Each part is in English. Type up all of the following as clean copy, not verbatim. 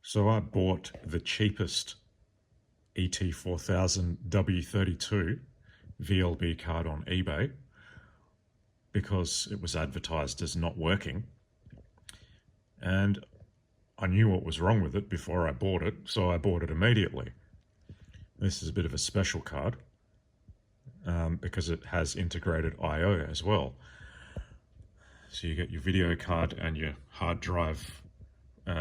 So I bought the cheapest ET4000 W32 VLB card on eBay because it was advertised as not working. And I knew what was wrong with it before I bought it, so I bought it immediately. This is a bit of a special card because it has integrated I/O as well. So you get your video card and your hard drive,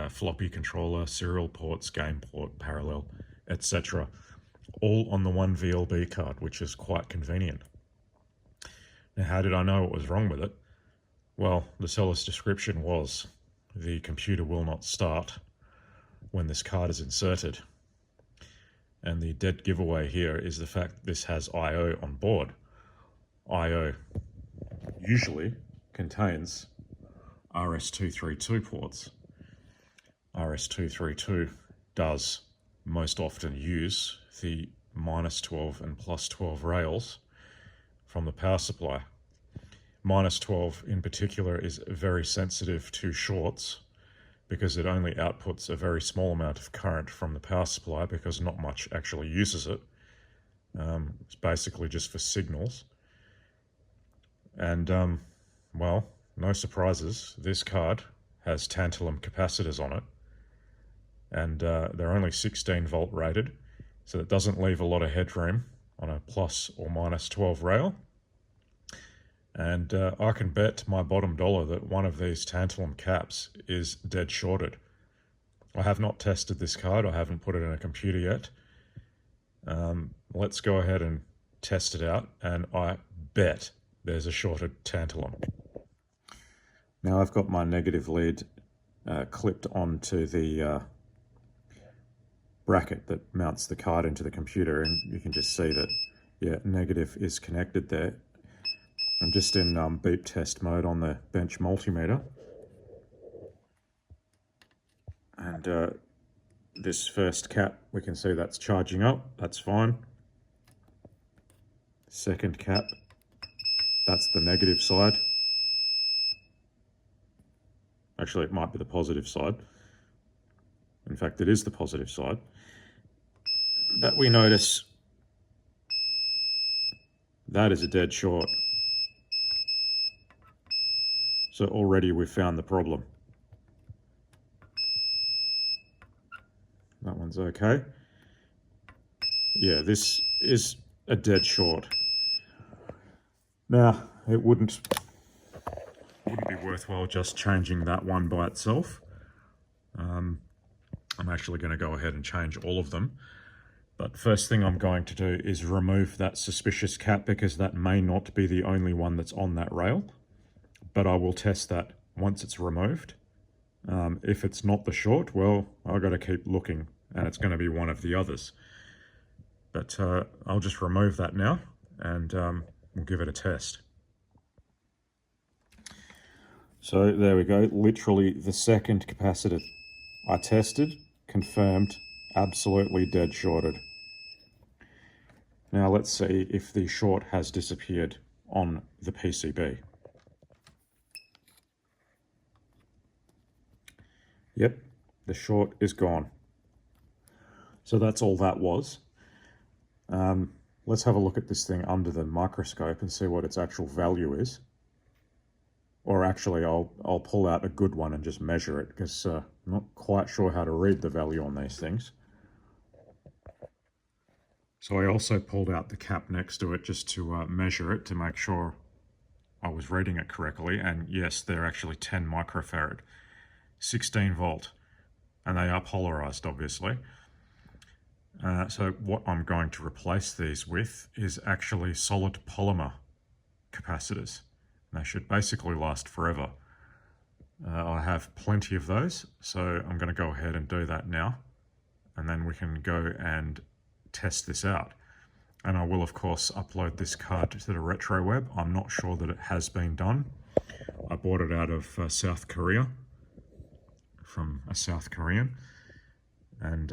floppy controller, serial ports, game port, parallel, etc. all on the one VLB card, which is quite convenient. Now, how did I know what was wrong with it? Well, the seller's description was, the computer will not start when this card is inserted. And the dead giveaway here is the fact that this has I/O on board. I/O usually contains RS-232 ports. RS-232 does most often use the -12 and +12 rails from the power supply. -12 in particular is very sensitive to shorts because it only outputs a very small amount of current from the power supply because not much actually uses it. It's basically just for signals. And, well, no surprises. This card has tantalum capacitors on it. And they're only 16 volt rated, so it doesn't leave a lot of headroom on a plus or -12 rail. And I can bet my bottom dollar that one of these tantalum caps is dead shorted. I have not tested this card. I haven't put it in a computer yet. Let's go ahead and test it out, and I bet there's a shorted tantalum. Now I've got my negative lead clipped onto the bracket that mounts the card into the computer, and you can just see that, yeah, negative is connected there. I'm just in beep test mode on the bench multimeter. And this first cap, we can see that's charging up, that's fine. Second cap, that's the negative side. Actually, it might be the positive side. In fact, it is the positive side. But we notice that is a dead short. So already we've found the problem. That one's okay. Yeah, this is a dead short. Now, it wouldn't be worthwhile just changing that one by itself. I'm actually going to go ahead and change all of them. But first thing I'm going to do is remove that suspicious cap because that may not be the only one that's on that rail. But I will test that once it's removed. If it's not the short, well, I've got to keep looking and it's going to be one of the others. But I'll just remove that now and we'll give it a test. So there we go, literally the second capacitor I tested, confirmed, absolutely dead shorted. Now let's see if the short has disappeared on the PCB. Yep, the short is gone. So that's all that was. Let's have a look at this thing under the microscope and see what its actual value is. Or actually, I'll pull out a good one and just measure it because I'm not quite sure how to read the value on these things. So I also pulled out the cap next to it just to measure it to make sure I was reading it correctly. And yes, they're actually 10 microfarad, 16 volt, and they are polarized, obviously. So what I'm going to replace these with is actually solid polymer capacitors. They should basically last forever. I have plenty of those, so I'm going to go ahead and do that now. And then we can go and test this out. And I will, of course, upload this card to the retro web. I'm not sure that it has been done. I bought it out of South Korea, from a South Korean. And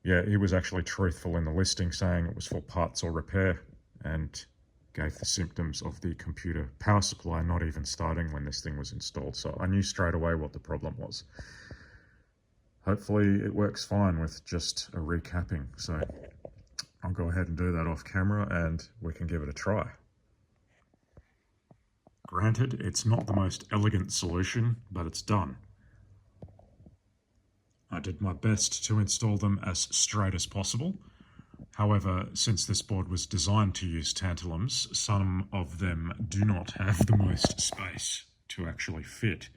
yeah, he was actually truthful in the listing, saying it was for parts or repair, and gave the symptoms of the computer power supply not even starting when this thing was installed. So I knew straight away what the problem was. hopefully it works fine with just a recapping. So I'll go ahead and do that off camera and we can give it a try. Granted, it's not the most elegant solution, but it's done. I did my best to install them as straight as possible. However, since this board was designed to use tantalums, some of them do not have the most space to actually fit.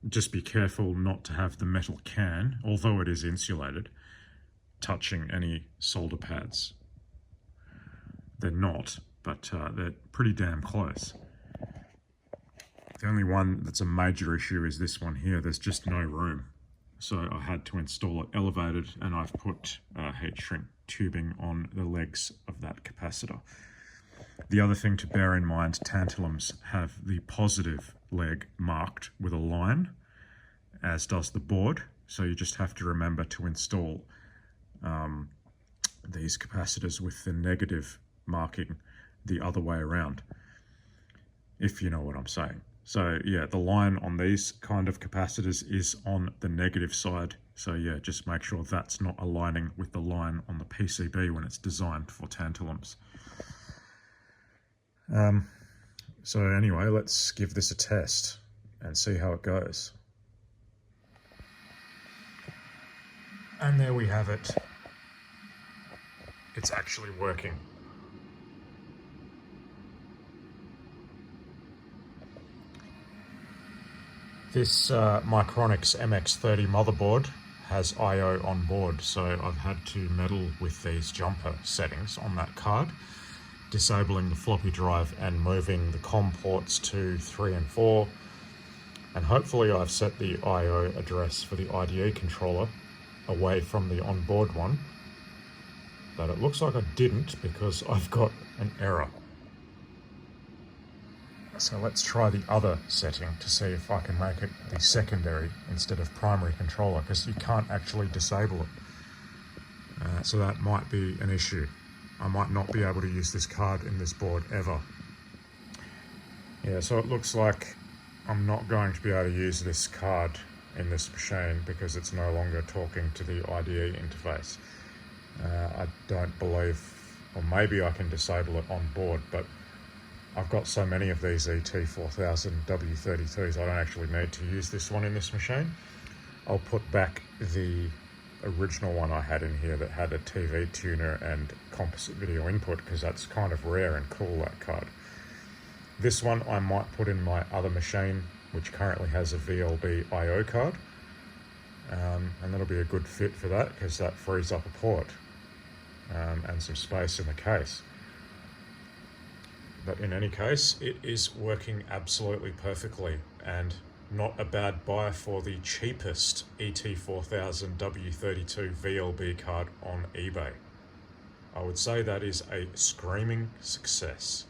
Just be careful not to have the metal can, although it is insulated, touching any solder pads. They're not, but they're pretty damn close. The only one that's a major issue is this one here. There's just no room. So I had to install it elevated, and I've put heat shrink tubing on the legs of that capacitor. The other thing to bear in mind, tantalums have the positive leg marked with a line, as does the board. So you just have to remember to install these capacitors with the negative marking the other way around, if you know what I'm saying. So yeah, the line on these kind of capacitors is on the negative side. So yeah, just make sure that's not aligning with the line on the PCB when it's designed for tantalums. So anyway, let's give this a test and see how it goes. And there we have it. It's actually working. This Micronix MX30 motherboard has I/O on board, so I've had to meddle with these jumper settings on that card, disabling the floppy drive and moving the COM ports to 3 and 4, and hopefully I've set the I/O address for the IDE controller away from the onboard one, but it looks like I didn't because I've got an error. So let's try the other setting to see if I can make it the secondary instead of primary controller, because you can't actually disable it. So that might be an issue. I might not be able to use this card in this board ever. Yeah, so it looks like I'm not going to be able to use this card in this machine because it's no longer talking to the IDE interface. I don't believe, or maybe I can disable it on board, but I've got so many of these ET4000 W32s, I don't actually need to use this one in this machine. I'll put back the original one I had in here that had a TV tuner and composite video input, because that's kind of rare and cool, that card. This one I might put in my other machine, which currently has a VLB IO card, and that'll be a good fit for that because that frees up a port and some space in the case. But in any case, it is working absolutely perfectly, and not a bad buy for the cheapest ET4000 W32 VLB card on eBay. I would say that is a screaming success.